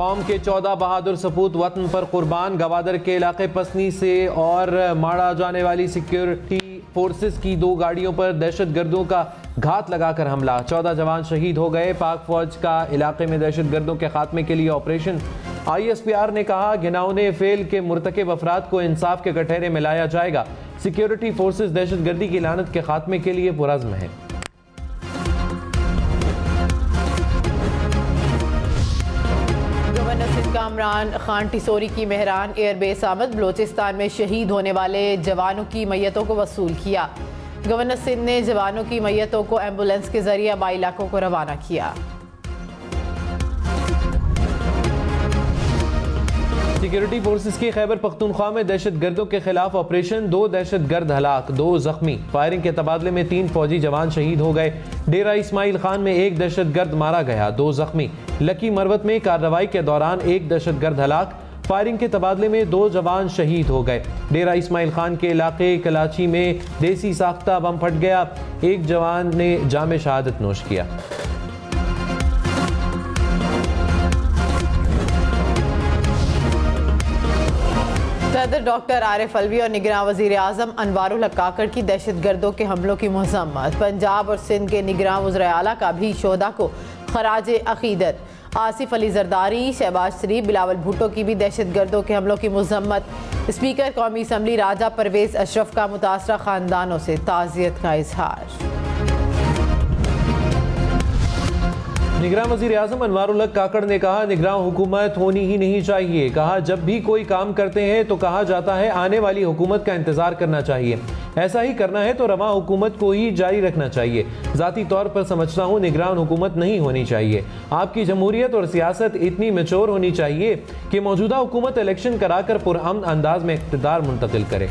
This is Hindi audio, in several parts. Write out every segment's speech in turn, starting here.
कौम के 14 बहादुर सपूत वतन पर कुर्बान। गवादर के इलाके पसनी से और माड़ा जाने वाली सिक्योरिटी फोर्सेस की 2 गाड़ियों पर दहशत गर्दों का घात लगाकर हमला। 14 जवान शहीद हो गए। पाक फौज का इलाके में दहशत गर्दों के खात्मे के लिए ऑपरेशन। ISPR ने कहा घिनौने फेल के मुर्तकिब अफराद को इंसाफ के कटहरे में लाया जाएगा। सिक्योरिटी फोर्सेस दहशत गर्दी की लानत के खात्मे के लिए पुरज़्म है। इमरान खान टिसोरी की मेहरान एयरबेस आमद। बलोचिस्तान में शहीद होने वाले जवानों की मैयतों को वसूल किया। गवर्नर सिंध ने जवानों की मैयतों को एम्बुलेंस के जरिए आबाई इलाकों को रवाना किया। सिक्योरिटी फोर्सेस की खैबर पख्तूनख्वा में दहशत गर्दों के खिलाफ ऑपरेशन। 2 दहशत गर्द हलाक, 2 जख्मी। फायरिंग के तबादले में 3 फौजी जवान शहीद हो गए। डेरा इस्माइल खान में 1 दहशत गर्द मारा गया, 2 जख्मी। लकी मरवत में कार्रवाई के दौरान 1 दहशत गर्द हलाक। फायरिंग के तबादले में 2 जवान शहीद हो गए। डेरा इस्माइल खान के इलाके कलाची में देसी साख्ता बम फट गया। 1 जवान ने जामे शहादत नोश किया। सदर डॉक्टर आरिफ अलवी और निगरान वज़ीर आज़म अनवारुल हक काकड़ की दहशत गर्दों के हमलों की मज़म्मत। पंजाब और सिंध के निगरान वज़ीर आला का भी शोधा को खराज अक़ीदत। आसिफ अली जरदारी, शहबाज शरीफ, बिलावल भुट्टो की भी दहशत गर्दों के हमलों की मज़म्मत। स्पीकर कौमी असम्बली राजा परवेज़ अशरफ का मुतासरा ख़ानदानों से ताज़ियत का इजहार। निगरान वज़ीर आज़म अनवारुल हक काकड़ ने कहा निगरान हुकूमत होनी ही नहीं चाहिए। कहा जब भी कोई काम करते हैं तो कहा जाता है आने वाली हुकूमत का इंतजार करना चाहिए। ऐसा ही करना है तो रवा हुकूमत को ही जारी रखना चाहिए। ज़ाती तौर पर समझता हूँ निगरान हुकूमत नहीं होनी चाहिए। आपकी जमहूरियत और सियासत इतनी मैच्योर होनी चाहिए कि मौजूदा हुकूमत इलेक्शन कराकर पुरअमन अंदाज में इक़्तिदार मुंतकिल करे।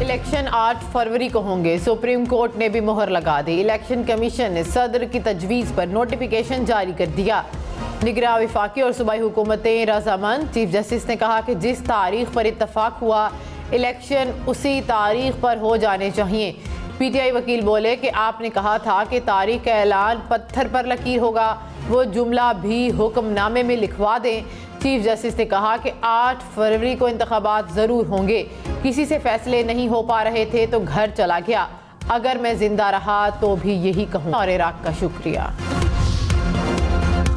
इलेक्शन 8 फरवरी को होंगे। सुप्रीम कोर्ट ने भी मोहर लगा दी। इलेक्शन कमीशन ने सदर की तजवीज़ पर नोटिफिकेशन जारी कर दिया। निगरान वफाकी और सूबाई हुकूमतें रजामंद। चीफ जस्टिस ने कहा कि जिस तारीख पर इत्तफाक हुआ इलेक्शन उसी तारीख पर हो जाने चाहिए। PTI वकील बोले कि आपने कहा था कि तारीख का ऐलान पत्थर पर लकीर होगा, वो जुमला भी हुक्मनामे में लिखवा दें। चीफ जस्टिस ने कहा कि 8 फरवरी को इंतखाबात ज़रूर होंगे। किसी से फैसले नहीं हो पा रहे थे तो घर चला गया। अगर मैं जिंदा रहा तो भी यही कहूँ। और इराक का शुक्रिया।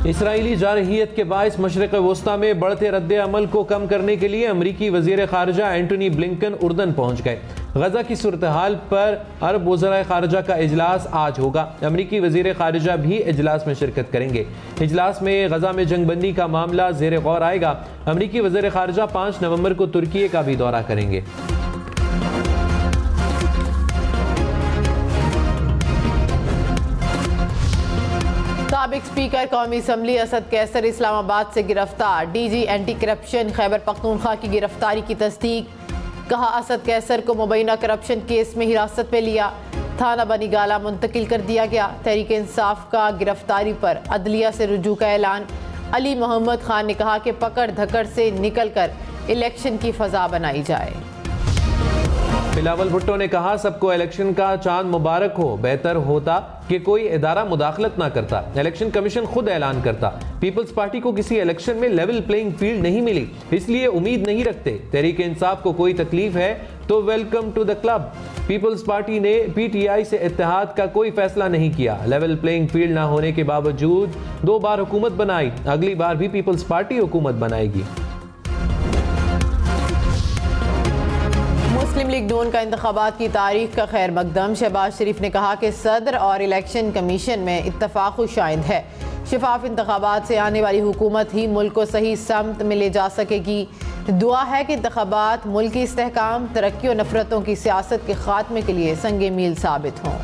इसराइली जारहियत के बायस मशरिक़ वस्ता में बढ़ते रद्द अमल को कम करने के लिए अमरीकी वज़ीर ख़ारिजा एंटनी ब्लिंकन उर्दन पहुँच गए। गजा की सूरत हाल पर अरब वज़राए ख़ारिजा का इजलास आज होगा। अमरीकी वज़ीर ख़ारिजा भी इजलास में शिरकत करेंगे। इजलास में गजा में जंगबंदी का मामला ज़ेर गौर आएगा। अमरीकी वज़ीर ख़ारिजा 5 नवंबर को तुर्की का भी दौरा करेंगे। साबिक स्पीकर कौमी असम्बली असद कैसर इस्लामाबाद से गिरफ्तार। DG anti corruption Khyber Pakhtunkhwa की गिरफ्तारी की तस्दीक। कहा असद कैसर को मुबैना करप्शन केस में हिरासत में लिया, थाना बनीगाला मुंतकिल कर दिया गया। तहरीक इंसाफ का गिरफ्तारी पर अदलिया से रुजू का ऐलान। अली मोहम्मद खान ने कहा कि पकड़ धकड़ से निकल कर इलेक्शन की फ़ज़ा बनाई जाए। बिलावल भुट्टो ने कहा सबको इलेक्शन का चांद मुबारक हो। बेहतर होता कि कोई इदारा मुदाखलत ना करता, इलेक्शन कमीशन खुद ऐलान करता। पीपल्स पार्टी को किसी इलेक्शन में लेवल प्लेइंग फील्ड नहीं मिली, इसलिए उम्मीद नहीं रखते। तहरीक इंसाफ को कोई तकलीफ है तो welcome to the club. People's Party ने PTI से इत्तेहाद का कोई फैसला नहीं किया। लेवल प्लेइंग फील्ड ना होने के बावजूद 2 बार हुकूमत बनाई, अगली बार भी पीपल्स पार्टी हुकूमत बनाएगी। मुस्लिम लीग नून का इंतखाबात की तारीख का खैर मकदम। शहबाज शरीफ ने कहा कि सदर और इलेक्शन कमीशन में इत्तफाक शायद है। शफाफ इंतखाबात से आने वाली हुकूमत ही मुल्क को सही समत में ले जा सकेगी। दुआ है कि इंतखाबात मुल्क की इस्तेहकाम, तरक्की और नफरतों की सियासत के खात्मे के लिए संगे मील साबित हों।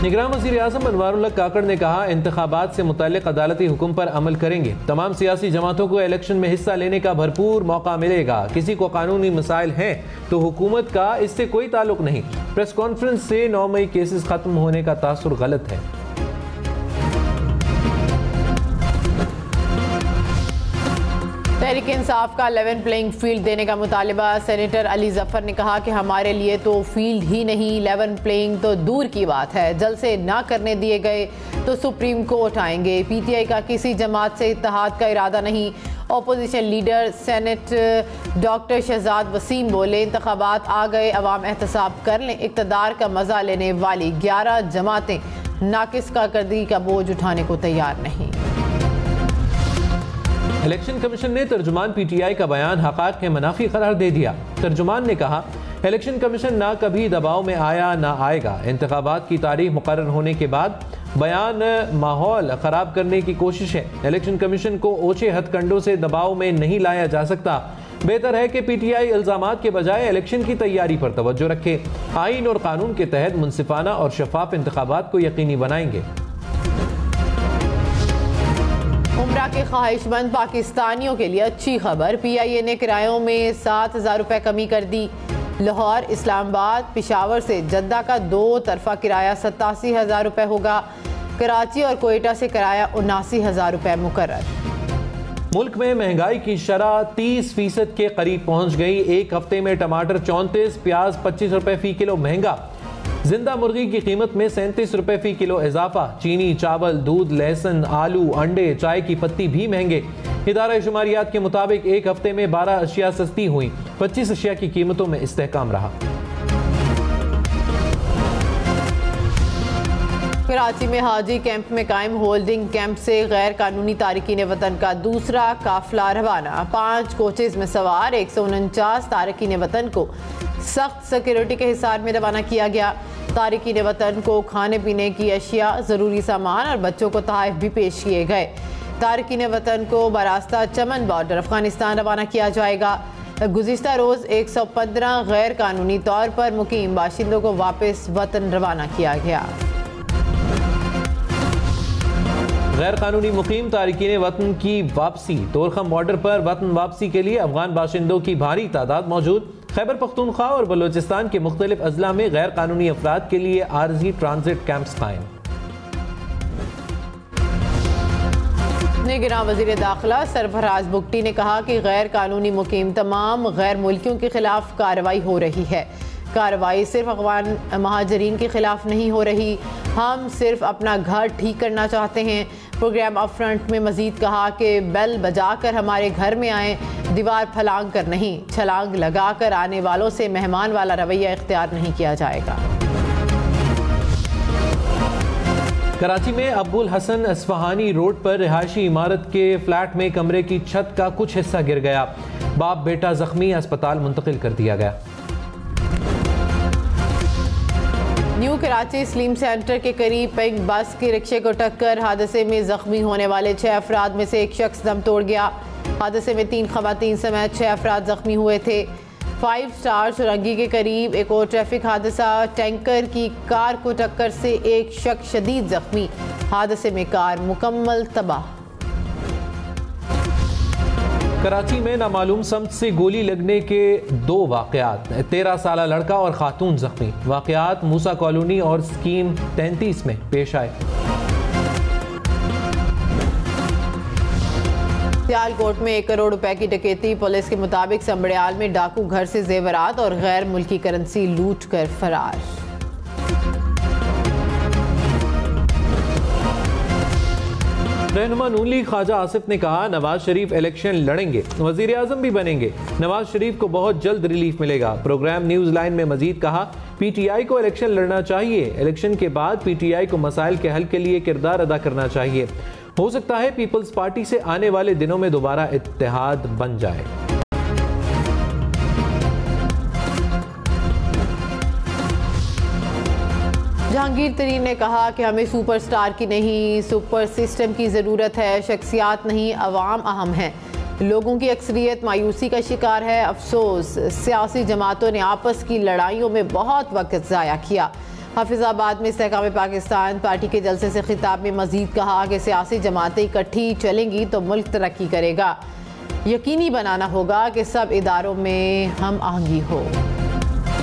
निगरान वज़ीर आज़म अनवारुल हक काकड़ ने कहा इंतखाबात से मुताल्लिक़ अदालती हुक्म पर अमल करेंगे। तमाम सियासी जमातों को इलेक्शन में हिस्सा लेने का भरपूर मौका मिलेगा। किसी को कानूनी मसाइल हैं तो हुकूमत का इससे कोई ताल्लुक नहीं। प्रेस कॉन्फ्रेंस से 9 मई केसेस खत्म होने का तासुर गलत है। तहरीक इंसाफ का लेवन प्लेइंग फील्ड देने का मुतालिबा। सेनेटर अली जफर ने कहा कि हमारे लिए तो फील्ड ही नहीं, लेवन प्लेइंग तो दूर की बात है। जल्द से ना करने दिए गए तो सुप्रीम कोर्ट आएंगे। पीटीआई का किसी जमात से इत्तेहाद का इरादा नहीं। Opposition leader senate doctor Shahzad Waseem बोले, इंतखाबात आ गए, अवाम एहतसाब कर लें। इक़्तिदार का मजा लेने वाली 11 जमातें नाकिस कारकर्दगी का बोझ उठाने को तैयार नहीं। इलेक्शन कमीशन ने तर्जुमान पीटीआई का बयान हक़ाइक़ के मनाफी करार दे दिया। तर्जुमान ने कहा, इलेक्शन कमीशन ना कभी दबाव में आया ना आएगा। इंतखाबात की तारीख मुकर्रर होने के बाद बयान माहौल ख़राब करने की कोशिश है। इलेक्शन कमीशन को ओछे हथकंडों से दबाव में नहीं लाया जा सकता। बेहतर है कि पीटीआई इल्ज़ामात के बजाय इलेक्शन की तैयारी पर तवज्जो रखे। आइन और कानून के तहत मुनसिफाना और शफाफ इंतखाबात को यकीनी बनाएंगे। उम्रा के ख्वाहिशमंद पाकिस्तानियों के लिए अच्छी खबर। पीआईए ने किरायों में 7,000 रुपये कमी कर दी। लाहौर, इस्लामाबाद, पेशावर से जद्दा का 2 तरफा किराया 87,000 रुपये होगा। कराची और कोयटा से किराया 79,000 रुपये मुकर्रर। मुल्क में महंगाई की शरह 30% के करीब पहुंच गई। एक हफ्ते में टमाटर 34, प्याज 25 रुपये फी किलो महंगा। जिंदा मुर्गी की कीमत में 37 रुपये फी किलो इजाफा। चीनी, चावल, दूध, लहसुन, आलू, अंडे, चाय की पत्ती भी महंगे। इदारा शुमारियात के मुताबिक एक हफ्ते में 12 अशिया सस्ती हुई। 25 अशिया की कीमतों में इस्तेहकाम रहा। कराची में हाजी कैंप में कायम होल्डिंग कैंप से गैर कानूनी तारकीन वतन का दूसरा काफिला रवाना। 5 कोचेज में सवार 149 तारकीन वतन को सख्त सिक्योरिटी के हिसार में रवाना किया गया। तारकीन वतन को खाने पीने की अशिया, ज़रूरी सामान और बच्चों को तोहफे भी पेश किए गए। तारकीन वतन को बरास्ता चमन बॉर्डर अफगानिस्तान रवाना किया जाएगा। गुज़िश्ता रोज़ 115 गैर कानूनी तौर पर मुकीम बाशिंदों को वापस वतन रवाना किया गया। गैर कानूनी मुकीम तारकीन वतन की वापसी। तोरखम बॉर्डर पर वतन वापसी के लिए अफगान बाशिंदों की भारी तादाद मौजूद। खैबर पख्तूनख्वा और बलोचिस्तान के मुख्तलिफ अजला में गैर कानूनी अफराद के लिए आरजी ट्रांजिट कैंप्स कायम। निगरान वज़ीर दाखिला सरफराज बुगटी ने कहा कि गैर कानूनी मुकीम तमाम गैर मुल्कियों के खिलाफ कार्रवाई हो रही है। कार्रवाई सिर्फ अफगान महाजरीन के खिलाफ नहीं हो रही, हम सिर्फ अपना घर ठीक करना चाहते हैं। प्रोग्राम अप फ्रंट में मजीद कहा कि बेल बजाकर हमारे घर में आए, दीवार फलांग कर नहीं, छलांग लगा कर आने वालों से मेहमान वाला रवैया इख्तियार नहीं किया जाएगा। कराची में अब्बुल हसन अस्फहानी रोड पर रिहायशी इमारत के फ्लैट में कमरे की छत का कुछ हिस्सा गिर गया। बाप बेटा जख्मी, अस्पताल मुंतकिल कर दिया गया। न्यू कराची स्लीम सेंटर के करीब पिंक बस के रिक्शे को टक्कर। हादसे में जख्मी होने वाले 6 अफराद में से एक शख्स दम तोड़ गया। हादसे में 3 खवातीन समेत 6 अफराद जख्मी हुए थे। 5 स्टार चुरंगी के करीब एक और ट्रैफिक हादसा। टैंकर की कार को टक्कर से एक शख्स शदीद जख्मी। हादसे में कार मुकम्मल तबाह। कराची में नामालूम समत से गोली लगने के 2 वाक़यात। 13 साला लड़का और खातून जख्मी। वाक़यात मूसा कॉलोनी और स्कीम 33 में पेश आए। सियालकोट में 1 करोड़ रुपए की डकैती। पुलिस के मुताबिक संबड़ियाल में डाकू घर से जेवरात और गैर मुल्की करेंसी लूट कर फरार। रहनुमा नून लीग ख्वाजा आसिफ ने कहा, नवाज शरीफ इलेक्शन लड़ेंगे, वजीर आजम भी बनेंगे। नवाज शरीफ को बहुत जल्द रिलीफ मिलेगा। प्रोग्राम न्यूज लाइन में मजीद कहा, पीटीआई को इलेक्शन लड़ना चाहिए। इलेक्शन के बाद पीटीआई को मसाइल के हल के लिए किरदार अदा करना चाहिए। हो सकता है पीपल्स पार्टी से आने वाले दिनों में दोबारा इत्तेहाद बन जाए। जहांगीर तरीन ने कहा कि हमें सुपरस्टार की नहीं, सुपर सिस्टम की ज़रूरत है। शख्सियात नहीं, अवाम अहम है। लोगों की अक्सरियत मायूसी का शिकार है। अफसोस, सियासी जमातों ने आपस की लड़ाइयों में बहुत वक्त ज़ाया किया। हफीज़ाबाद में इस्तेहकाम पाकिस्तान पार्टी के जलसे से खिताब में मजीद कहा कि सियासी जमातें इकट्ठी चलेंगी तो मुल्क तरक्की करेगा। यकीनी बनाना होगा कि सब इदारों में हम आहंगी हो।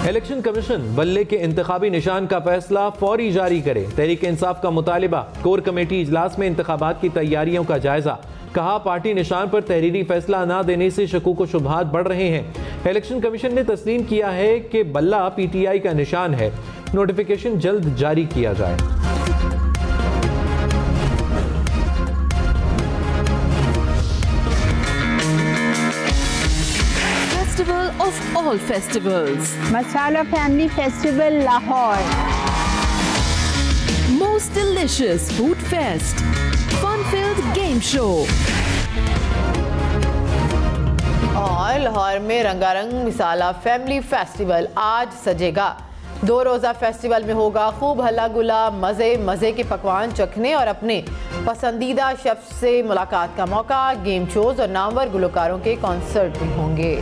इलेक्शन कमीशन बल्ले के इंतखाबी निशान का फैसला फौरी जारी करे। तहरीक इंसाफ का मुतालिबा। कोर कमेटी इजलास में इंतखाबात की तैयारियों का जायजा। कहा पार्टी निशान पर तहरीरी फैसला न देने से शकूक व शुबहात बढ़ रहे हैं। इलेक्शन कमीशन ने तस्लीम किया है कि बल्ला PTI का निशान है। नोटिफिकेशन जल्द जारी किया जाए। Festival of all festivals. Masala Family Festival, Lahore. Most delicious food fest. Fun-filled game show. और लाहौर में रंगारंग मिसाला फैमिली फेस्टिवल आज सजेगा। 2 रोज़ा फेस्टिवल में होगा खूब हल्ला गुला, मज़े के पकवान चखने और अपने पसंदीदा शेफ से मुलाकात का मौका। गेम शोज और नामवर गुलकारों के कॉन्सर्ट भी होंगे।